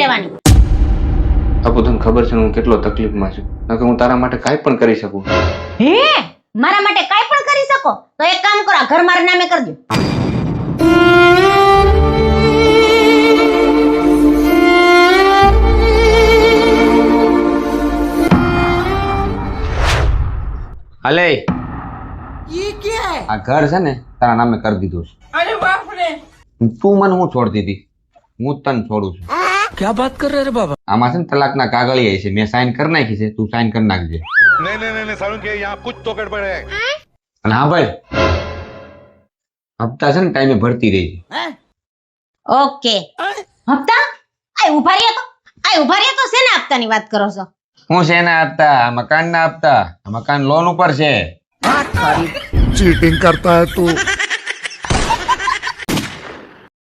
રહેવાની. અપુ તને ખબર છે હું કેટલો તકલીફમાં છું, નકર હું તારા માટે કાંઈ પણ કરી શકું. હે મારા માટે કાઈ પણ કરી શકો તો એક કામ કરો, આ ઘર મારા નામે કરજો. હાલે આ ઘર છે ને તારા નામે કરી દીધું છે. अरे बाप रे તું મને હું છોડતી હતી, હું જ તને છોડું છું. क्या बात कर रहे रे बाबा? આમાં છે ને તલાકના કાગળિયા છે, મેં સાઈન કરી નાખી છે, તું સાઈન કરી નાખજે. नहीं नहीं नहीं सारुण के यहाँ कुछ तो गड़बड़ है. અને હા ભાઈ, હપ્તા છે ને ટાઈમે ભરતી રહી. ઓકે. હપ્તા આ ઉભા રહ્યા તો શેના હપ્તાની વાત કરો છો? હું છે એના હપ્તા, આ મકાન ના હપ્તા. આ મકાન લોન ઉપર છે. चीटिंग करता है तू.